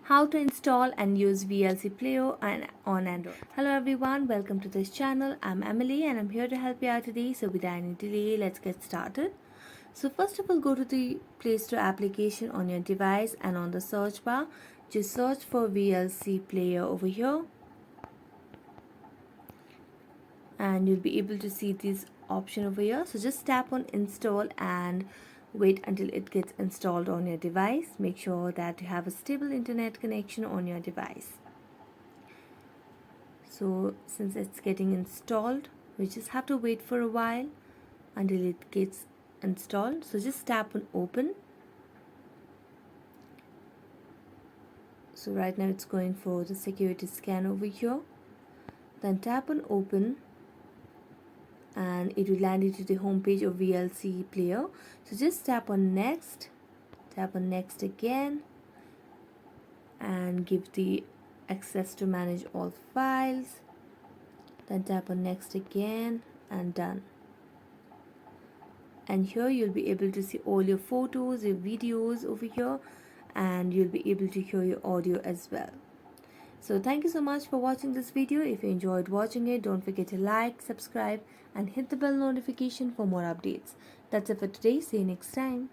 how to install and use VLC Player on Android. Hello everyone, welcome to this channel. I'm Emily and I'm here to help you out today. So without any delay, let's get started. So first of all, go to the Play Store application on your device and on the search bar, just search for VLC Player over here. And you'll be able to see this option over here. So just tap on install and wait until it gets installed on your device. Make sure that you have a stable internet connection on your device. So since it's getting installed, we just have to wait for a while until it gets installed. So just tap on open. So right now it's going for the security scan over here. Then tap on open and it will land you to the home page of VLC Player. So just tap on next again and give the access to manage all files. Then tap on next again and done. And here you'll be able to see all your photos, your videos over here, and you'll be able to hear your audio as well. So thank you so much for watching this video. If you enjoyed watching it, don't forget to like, subscribe and hit the bell notification for more updates. That's it for today. See you next time.